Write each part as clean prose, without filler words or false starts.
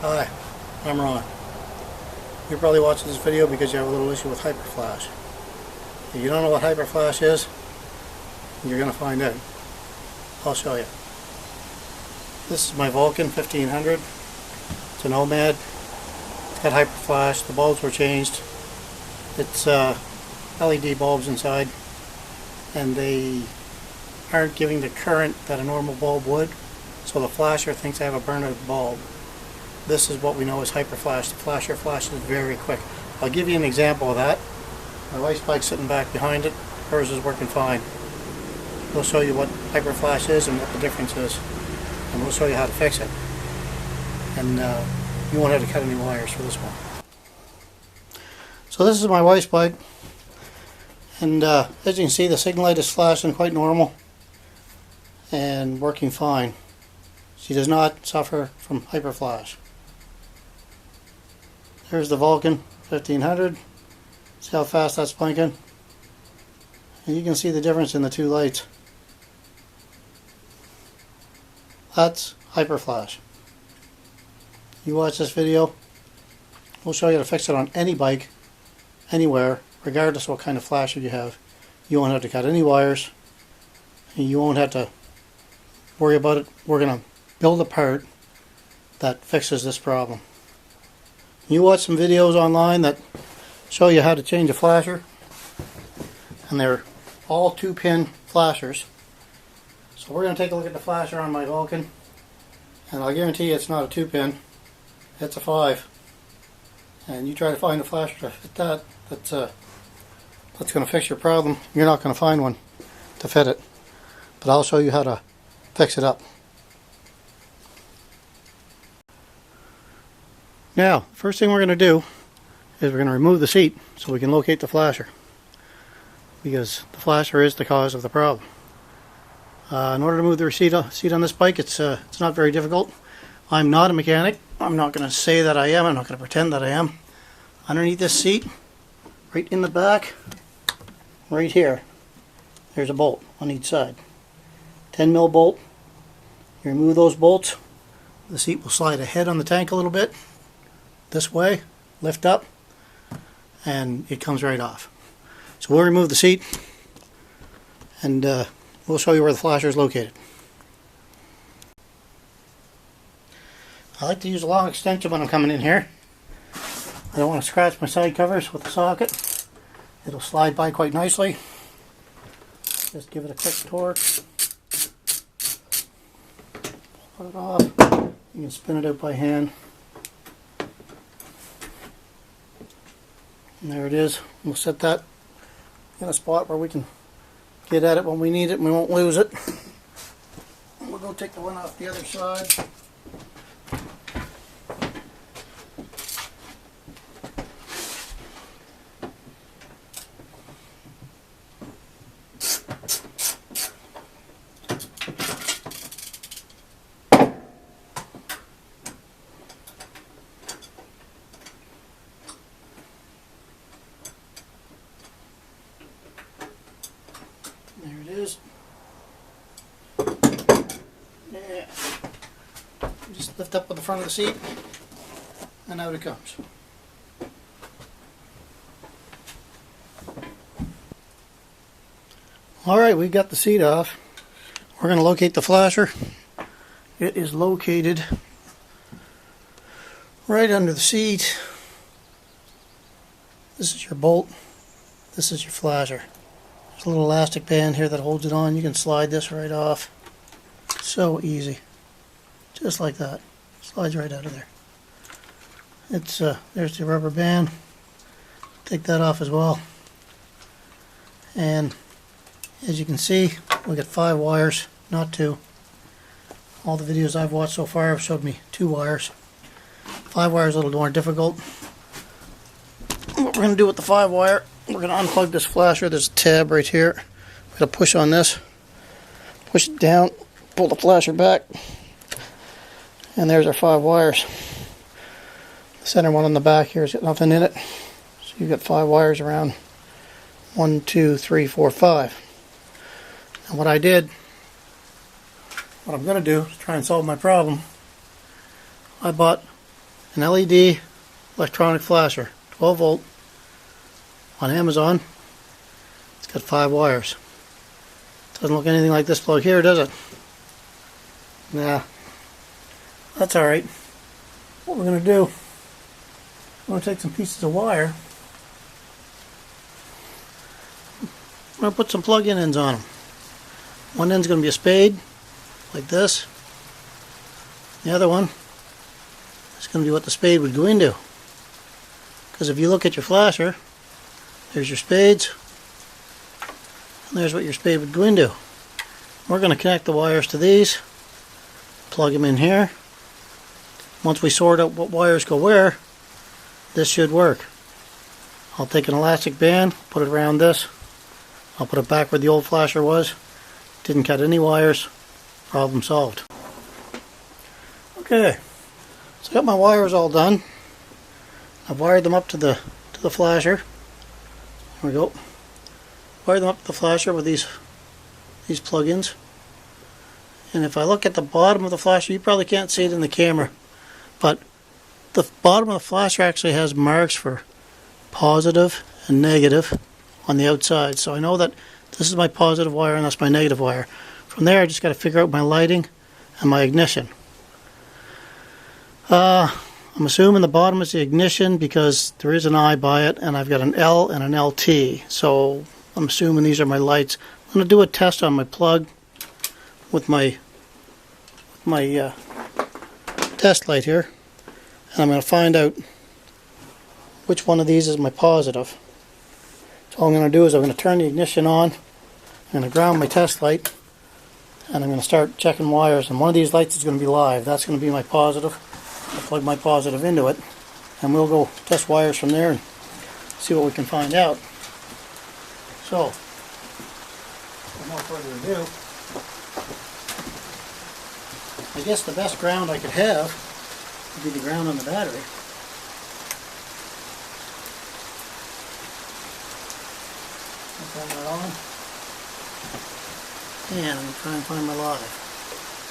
Hi, I'm Ron. You're probably watching this video because you have a little issue with Hyperflash. If you don't know what Hyperflash is, you're going to find out. I'll show you. This is my Vulcan 1500. It's a Nomad. It's got Hyperflash. The bulbs were changed. It's LED bulbs inside, and they aren't giving the current that a normal bulb would, so the flasher thinks I have a burn-out bulb. This is what we know as Hyperflash. The flasher flashes very quick. I'll give you an example of that. My wife's bike's sitting back behind it. Hers is working fine. We'll show you what Hyperflash is and what the difference is, and we'll show you how to fix it. And you won't have to cut any wires for this one. So this is my wife's bike, and as you can see, the signal light is flashing quite normal and working fine. She does not suffer from Hyperflash. There's the Vulcan 1500. See how fast that's blinking? And you can see the difference in the two lights. That's Hyperflash. You watch this video, we'll show you how to fix it on any bike, anywhere, regardless of what kind of flasher you have. You won't have to cut any wires, and you won't have to worry about it. We're going to build a part that fixes this problem. You watch some videos online that show you how to change a flasher, and they're all 2-pin flashers. So we're going to take a look at the flasher on my Vulcan, and I'll guarantee you it's not a 2-pin, it's a 5. And you try to find a flasher to fit that's going to fix your problem. You're not going to find one to fit it, but I'll show you how to fix it up. Now, first thing we're going to do is we're going to remove the seat so we can locate the flasher, because the flasher is the cause of the problem. In order to move the seat on this bike, it's not very difficult. I'm not a mechanic. I'm not going to say that I am. I'm not going to pretend that I am. Underneath this seat, right in the back, right here, there's a bolt on each side. 10mm bolt. You remove those bolts, the seat will slide ahead on the tank a little bit, this way, lift up, and it comes right off. So we'll remove the seat, and we'll show you where the flasher is located. I like to use a long extension when I'm coming in here. I don't want to scratch my side covers with the socket. It'll slide by quite nicely. Just give it a quick torque. Put it off. You can spin it out by hand. And there it is. We'll set that in a spot where we can get at it when we need it and we won't lose it. We'll go take the one off the other side. There it is. Yeah. Just lift up with the front of the seat, and out it comes. Alright, we got the seat off. We're going to locate the flasher. It is located right under the seat. This is your bolt. This is your flasher. There's a little elastic band here that holds it on. You can slide this right off. So easy. Just like that. Slides right out of there. It's there's the rubber band. Take that off as well. And as you can see, we got 5 wires, not 2. All the videos I've watched so far have showed me 2 wires. 5 wires is a little more difficult. What we're going to do with the 5 wire, we're going to unplug this flasher. There's a tab right here. We're going to push on this, push it down, pull the flasher back, and there's our 5 wires. The center one on the back here has got nothing in it, so you've got 5 wires around. 1, 2, 3, 4, 5. And what I did, what I'm going to do to try and solve my problem, I bought an LED electronic flasher, 12 volt, on Amazon. It's got 5 wires. Doesn't look anything like this plug here, does it? Nah, that's alright. What we're going to do, I'm going to take some pieces of wire. I'm going to put some plug-in ends on them. One end's going to be a spade, like this. The other one is going to be what the spade would go into. Because if you look at your flasher, there's your spades, and there's what your spade would go into. We're going to connect the wires to these, plug them in here. Once we sort out what wires go where, this should work. I'll take an elastic band, put it around this. I'll put it back where the old flasher was. Didn't cut any wires. Problem solved. Okay, so I got my wires all done. I've wired them up to the flasher. There we go. Wired them up to the flasher with these plug-ins. And if I look at the bottom of the flasher, you probably can't see it in the camera, but the bottom of the flasher actually has marks for positive and negative on the outside. So I know that this is my positive wire and that's my negative wire. From there I just got to figure out my lighting and my ignition. I'm assuming the bottom is the ignition because there is an I by it, and I've got an L and an LT. So I'm assuming these are my lights. I'm going to do a test on my plug with my test light here, and I'm going to find out which one of these is my positive. So all I'm going to do is I'm going to turn the ignition on, I'm going to ground my test light, and I'm going to start checking wires. And one of these lights is going to be live. That's going to be my positive. I'll plug my positive into it, and we'll go test wires from there and see what we can find out. So, without no further ado, I guess the best ground I could have would be the ground on the battery. I'll turn that on, and I'm going to try and find my live.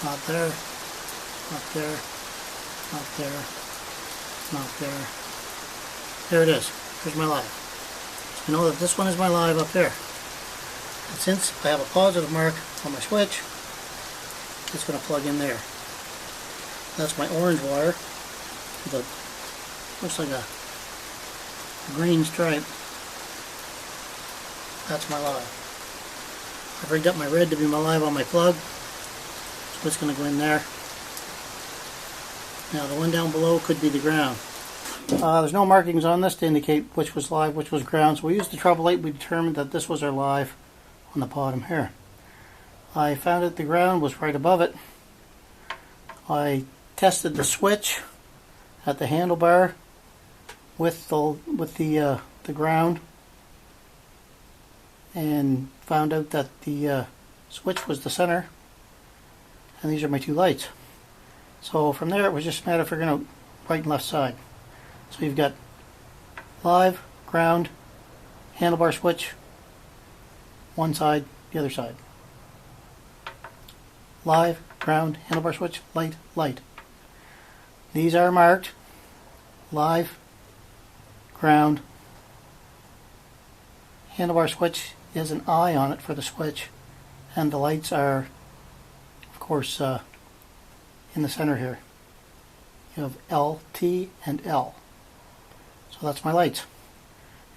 Not there, not there. Not there, not there. There it is. Here's my live. So I know that this one is my live up there. And since I have a positive mark on my switch, it's going to plug in there. That's my orange wire with a, looks like a green stripe. That's my live. I've rigged up my red to be my live on my plug, so it's going to go in there. Now the one down below could be the ground. There's no markings on this to indicate which was live, which was ground, so we used the trouble light. We determined that this was our live on the bottom here. I found that the ground was right above it. I tested the switch at the handlebar with the ground, and found out that the switch was the center, and these are my two lights. So from there it was just a matter of figuring out right and left side. So you've got live, ground, handlebar switch, one side, the other side. Live, ground, handlebar switch, light, light. These are marked live, ground, handlebar switch is an I on it for the switch, and the lights are, of course, in the center here. You have L, T, and L. So that's my lights.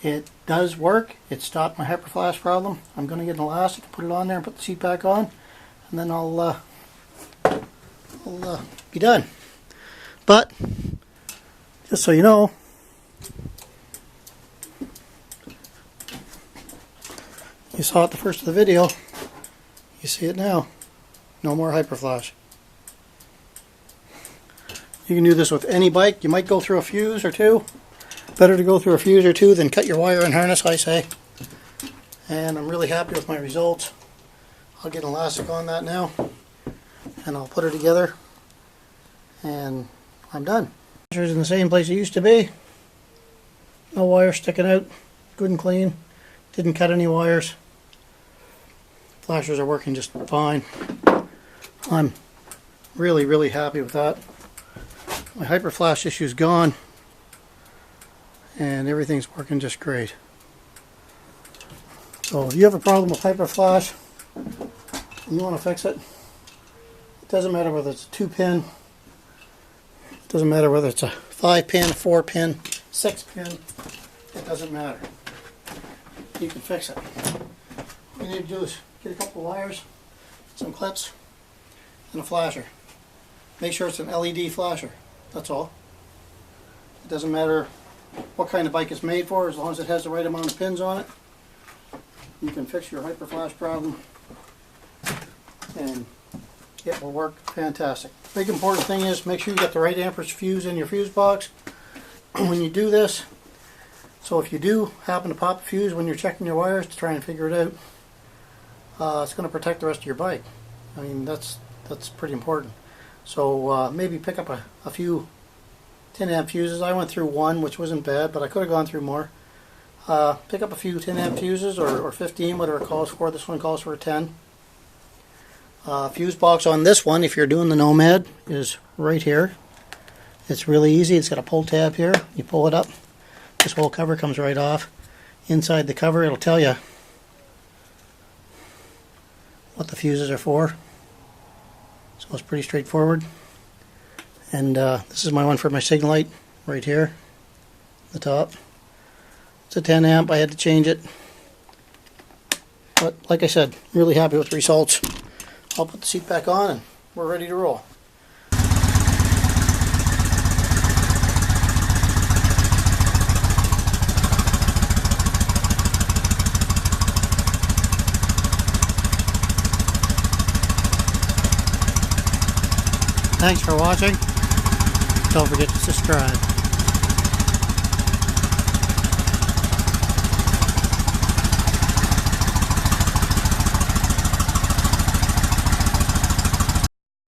It does work. It stopped my Hyperflash problem. I'm going to get an elastic, put it on there, and put the seat back on, and then I'll be done. But just so you know, you saw it the first of the video. You see it now. No more Hyperflash. You can do this with any bike. You might go through a fuse or two. Better to go through a fuse or two than cut your wire and harness, I say. And I'm really happy with my results. I'll get an elastic on that now, and I'll put it together, and I'm done. It's in the same place it used to be. No wire sticking out. Good and clean. Didn't cut any wires. Flashers are working just fine. I'm really, really happy with that. my Hyperflash issue is gone, and everything's working just great. So if you have a problem with Hyperflash and you want to fix it, it doesn't matter whether it's a 2-pin, it doesn't matter whether it's a 5-pin, 4-pin, 6-pin, it doesn't matter. You can fix it. All you need to do is get a couple of wires, some clips, and a flasher. Make sure it's an LED flasher, that's all. It doesn't matter what kind of bike it's made for, as long as it has the right amount of pins on it. You can fix your Hyperflash problem and it will work fantastic. Big important thing is make sure you get the right amperage fuse in your fuse box when you do this. So if you do happen to pop a fuse when you're checking your wires to try and figure it out, it's going to protect the rest of your bike. I mean, that's pretty important. So maybe pick up a few 10 amp fuses. I went through one, which wasn't bad, but I could have gone through more. Pick up a few 10 amp fuses or 15, whatever it calls for. This one calls for a 10. Fuse box on this one, if you're doing the Nomad, is right here. It's really easy. It's got a pull tab here. You pull it up. This whole cover comes right off. Inside the cover, it'll tell you what the fuses are for. So it's pretty straightforward. And this is my one for my signal light right here, the top. It's a 10 amp. I had to change it. But like I said, really happy with the results. I'll put the seat back on and we're ready to roll. Thanks for watching. Don't forget to subscribe.